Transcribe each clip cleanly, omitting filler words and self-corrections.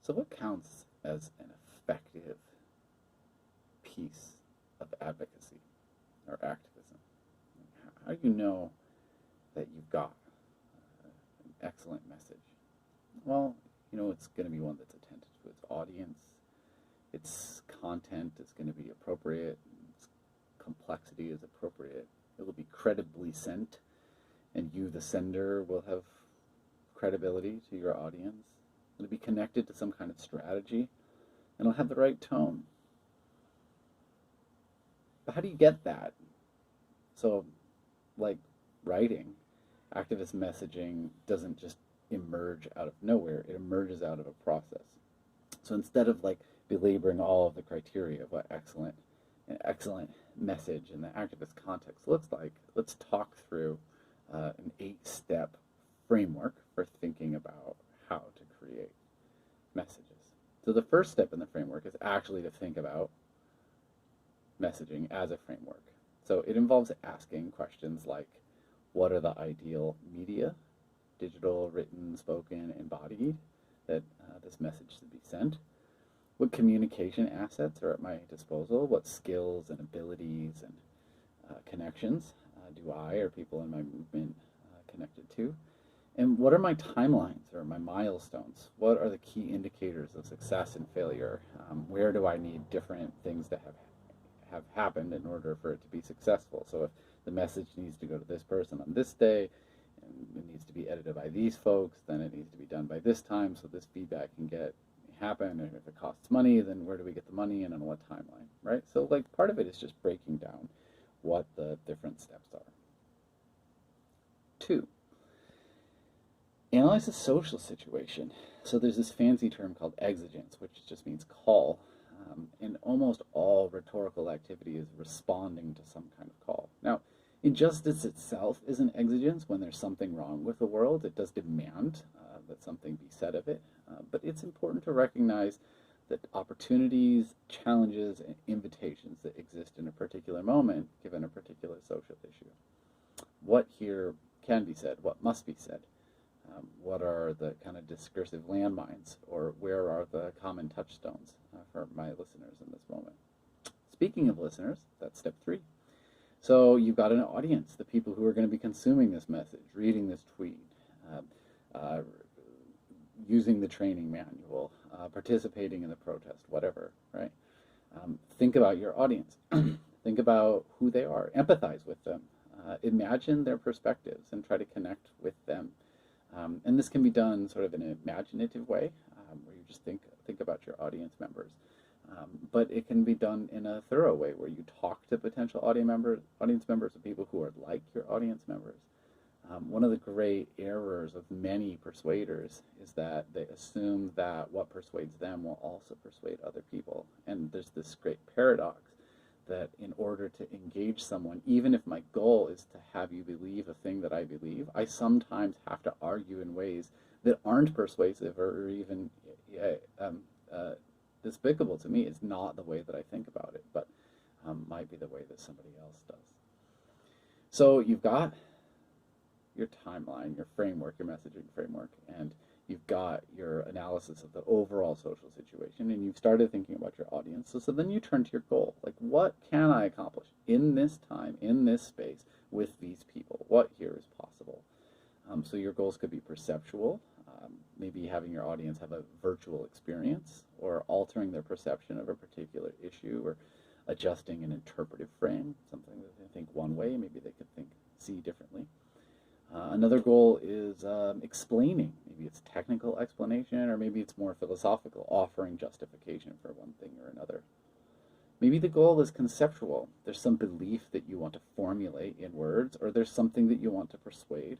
So what counts as an effective piece of advocacy or activism? How do you know that you've got an excellent message? Well, it's going to be one that's attentive to its audience. Its content is going to be appropriate. Its complexity is appropriate. It will be credibly sent, and you, the sender, will have credibility to your audience. It'll be connected to some kind of strategy, and it'll have the right tone. But how do you get that? So, like writing, activist messaging doesn't just emerge out of nowhere. It emerges out of a process. So instead of belaboring all of the criteria of what an excellent message in the activist context looks like, let's talk through an 8-step framework for thinking about how to create messages. So the first step in the framework is actually to think about messaging as a framework. So it involves asking questions like, what are the ideal media, digital, written, spoken, embodied, that this message should be sent? What communication assets are at my disposal? What skills and abilities and connections do I or people in my movement connected to? And what are my timelines or my milestones? What are the key indicators of success and failure? Where do I need different things to have happened in order for it to be successful? So if the message needs to go to this person on this day, and it needs to be edited by these folks, then it needs to be done by this time so this feedback can happen. And if it costs money, then where do we get the money and on what timeline, right? So part of it is just breaking down what the different steps are. 2, analyze the social situation. So there's this fancy term called exigence, which just means call. And almost all rhetorical activity is responding to some kind of call. Now, injustice itself is an exigence. When there's something wrong with the world, it does demand that something be said of it. But it's important to recognize that opportunities, challenges, and invitations that exist in a particular moment, given a particular social issue. What here can be said? What must be said? What are the kind of discursive landmines, or where are the common touchstones for my listeners in this moment? Speaking of listeners, that's step 3. So you've got an audience, the people who are going to be consuming this message, reading this tweet, using the training manual, participating in the protest, whatever, right? Think about your audience. Think about who they are. Empathize with them. Imagine their perspectives and try to connect with them. And this can be done sort of in an imaginative way, where you just think about your audience members. But it can be done in a thorough way, where you talk to potential audience members of people who are like your audience members. One of the great errors of many persuaders is that they assume that what persuades them will also persuade other people. And there's this great paradox that in order to engage someone, even if my goal is to have you believe a thing that I believe, I sometimes have to argue in ways that aren't persuasive or even despicable to me. It's not the way that I think about it, but might be the way that somebody else does. So you've got your timeline, your framework, your messaging framework, and you've got your analysis of the overall social situation, and you've started thinking about your audience. So then you turn to your goal. What can I accomplish in this time, in this space, with these people? What here is possible? So your goals could be perceptual, maybe having your audience have a virtual experience, or altering their perception of a particular issue, or adjusting an interpretive frame, something that they think one way, maybe they could see differently. Another goal is explaining. Maybe it's technical explanation, or maybe it's more philosophical, offering justification for one thing or another. Maybe the goal is conceptual. There's some belief that you want to formulate in words, or there's something that you want to persuade.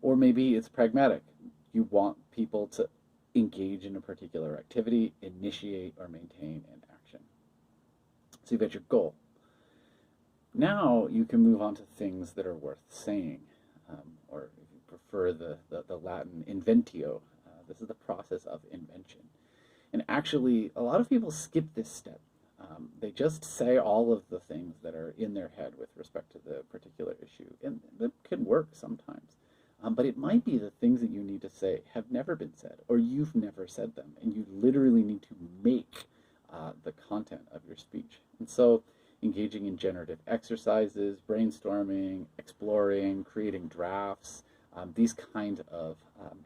Or maybe it's pragmatic. You want people to engage in a particular activity, initiate or maintain an action. So you've got your goal. Now you can move on to things that are worth saying, or if you prefer the Latin inventio. This is the process of invention. And actually, a lot of people skip this step. They just say all of the things that are in their head with respect to the particular issue. And that can work sometimes. But it might be the things that you need to say have never been said, or you've never said them, and you literally need to make the content of your speech. And so engaging in generative exercises, brainstorming, exploring, creating drafts, these kind of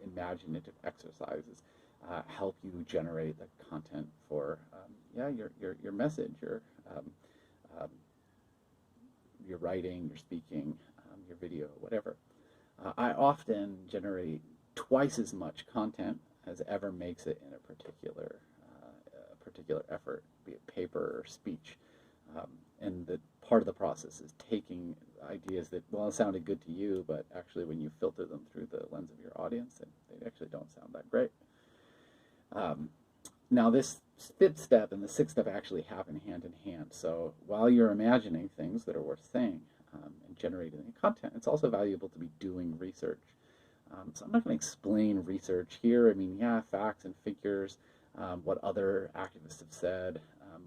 imaginative exercises help you generate the content for your message, um, your writing, your speaking, your video, whatever. I often generate twice as much content as ever makes it in a particular effort, be it paper or speech. And that part of the process is taking ideas that, well, sounded good to you, but actually when you filter them through the lens of your audience, they actually don't sound that great. Now this fifth step and the sixth step actually happen hand in hand. So while you're imagining things that are worth saying and generating content, it's also valuable to be doing research. So I'm not going to explain research here. I mean, yeah, facts and figures, what other activists have said,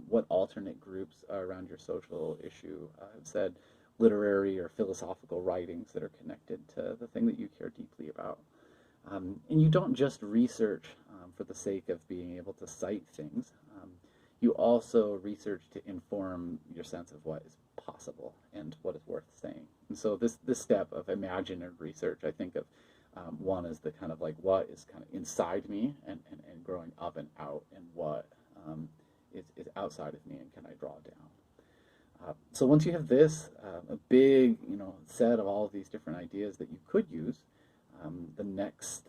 what alternate groups around your social issue have said, literary or philosophical writings that are connected to the thing that you care deeply about. And you don't just research for the sake of being able to cite things. You also research to inform your sense of what is possible and what is worth saying. And so this step of imaginative research, I think of one as the kind of like what is kind of inside me and growing up and out, and what is outside of me and can I draw down. So once you have this, a big set of all of these different ideas that you could use, the next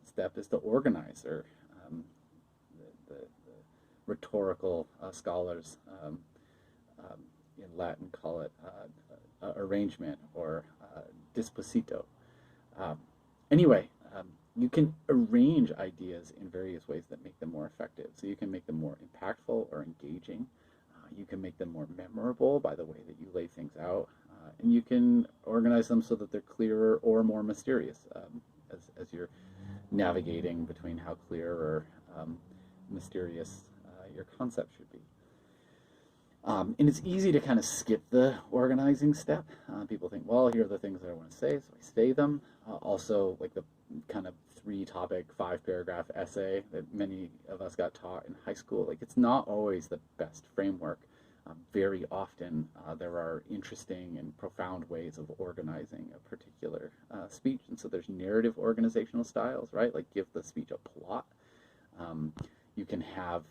step is to organize, or the rhetorical scholars in Latin call it arrangement or disposito. Anyway, you can arrange ideas in various ways that make them more effective. So you can make them more impactful or engaging. You can make them more memorable by the way that you lay things out. And you can organize them so that they're clearer or more mysterious as you're navigating between how clear or mysterious your concept should be. And it's easy to kind of skip the organizing step. People think, well, here are the things that I want to say, so I say them. Also, like the kind of 3-topic, 5-paragraph essay that many of us got taught in high school, like it's not always the best framework. Very often there are interesting and profound ways of organizing a particular speech, and so there's narrative organizational styles, right? Like give the speech a plot. You can have,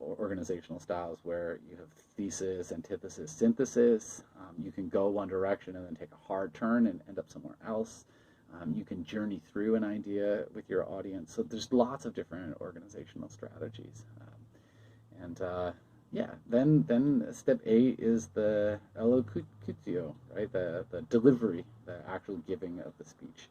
organizational styles where you have thesis, antithesis, synthesis. You can go one direction and then take a hard turn and end up somewhere else. You can journey through an idea with your audience. So there's lots of different organizational strategies. Then step 8 is the elocutio, right? The delivery, the actual giving of the speech.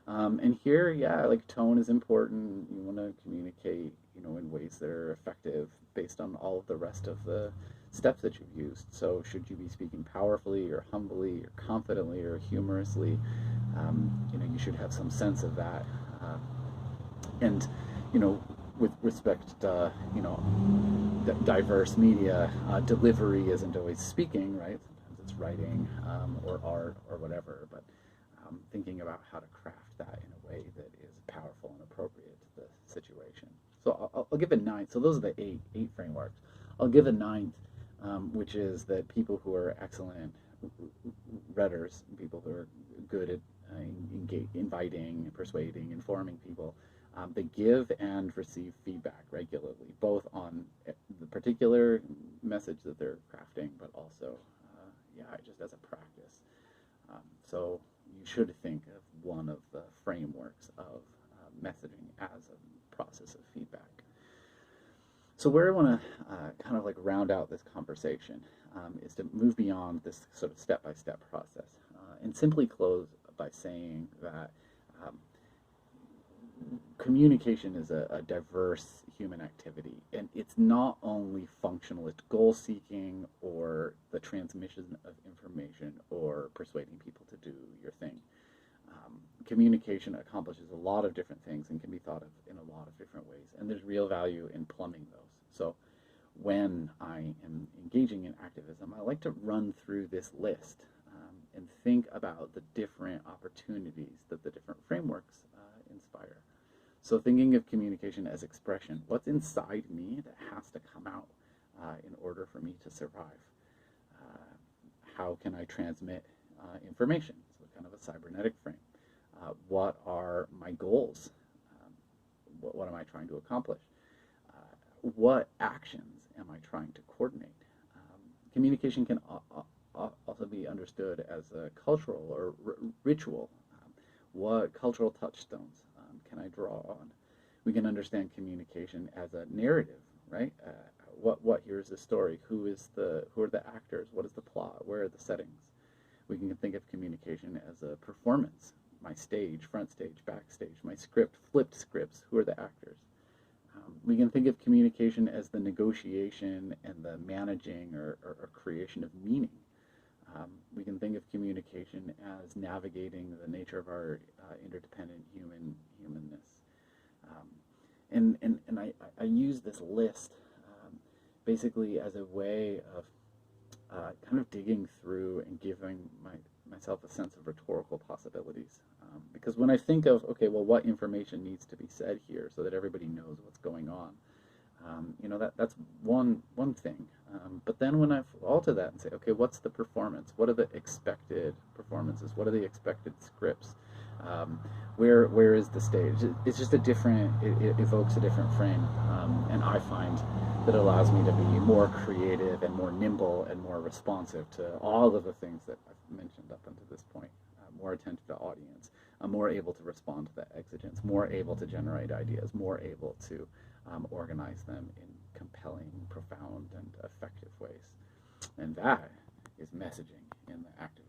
And here, like tone is important. You want to communicate, in ways that are effective based on all of the rest of the steps that you've used. So should you be speaking powerfully or humbly or confidently or humorously? You should have some sense of that. And with respect to, diverse media, delivery isn't always speaking, right? Sometimes it's writing or art or whatever, but thinking about how to craft that in a way that is powerful and appropriate to the situation. So I'll give a 9th. So those are the eight frameworks. I'll give a 9th, which is that people who are excellent readers, people who are good at inviting, persuading, informing people, they give and receive feedback regularly, both on the particular message that they're crafting, but also, just as a practice. So you should think of one of the frameworks of messaging as a process of feedback. So where I want to kind of like round out this conversation is to move beyond this sort of step-by-step process and simply close by saying that communication is a diverse human activity, and it's not only functional, it's goal-seeking or the transmission of information or persuading people to do your thing. Communication accomplishes a lot of different things and can be thought of in a lot of different ways, and there's real value in plumbing those. So when I am engaging in activism, I like to run through this list and think about the different opportunities that the different frameworks inspire. So thinking of communication as expression, what's inside me that has to come out in order for me to survive? How can I transmit information? So kind of a cybernetic frame. What are my goals? What am I trying to accomplish? What actions am I trying to coordinate? Communication can also be understood as a cultural or ritual. What cultural touchstones can I draw on? We can understand communication as a narrative, right? Here's the story? Who are the actors? What is the plot? Where are the settings? We can think of communication as a performance. My stage, front stage, backstage, my script, flipped scripts. Who are the actors? We can think of communication as the negotiation and the managing or creation of meaning. We can think of communication as navigating the nature of our interdependent humanness. And I use this list basically as a way of kind of digging through and giving myself a sense of rhetorical possibilities. Because when I think of, okay, well, what information needs to be said here so that everybody knows what's going on, that's one thing. But then when I alter that and say, okay, what's the performance? What are the expected performances? What are the expected scripts? Where is the stage? It's just it evokes a different frame. And I find that it allows me to be more creative and more nimble and more responsive to all of the things that I've mentioned up until this point. More attentive to audience. I'm more able to respond to that exigence, more able to generate ideas, more able to organize them in compelling, profound, and effective ways. And that is messaging in the active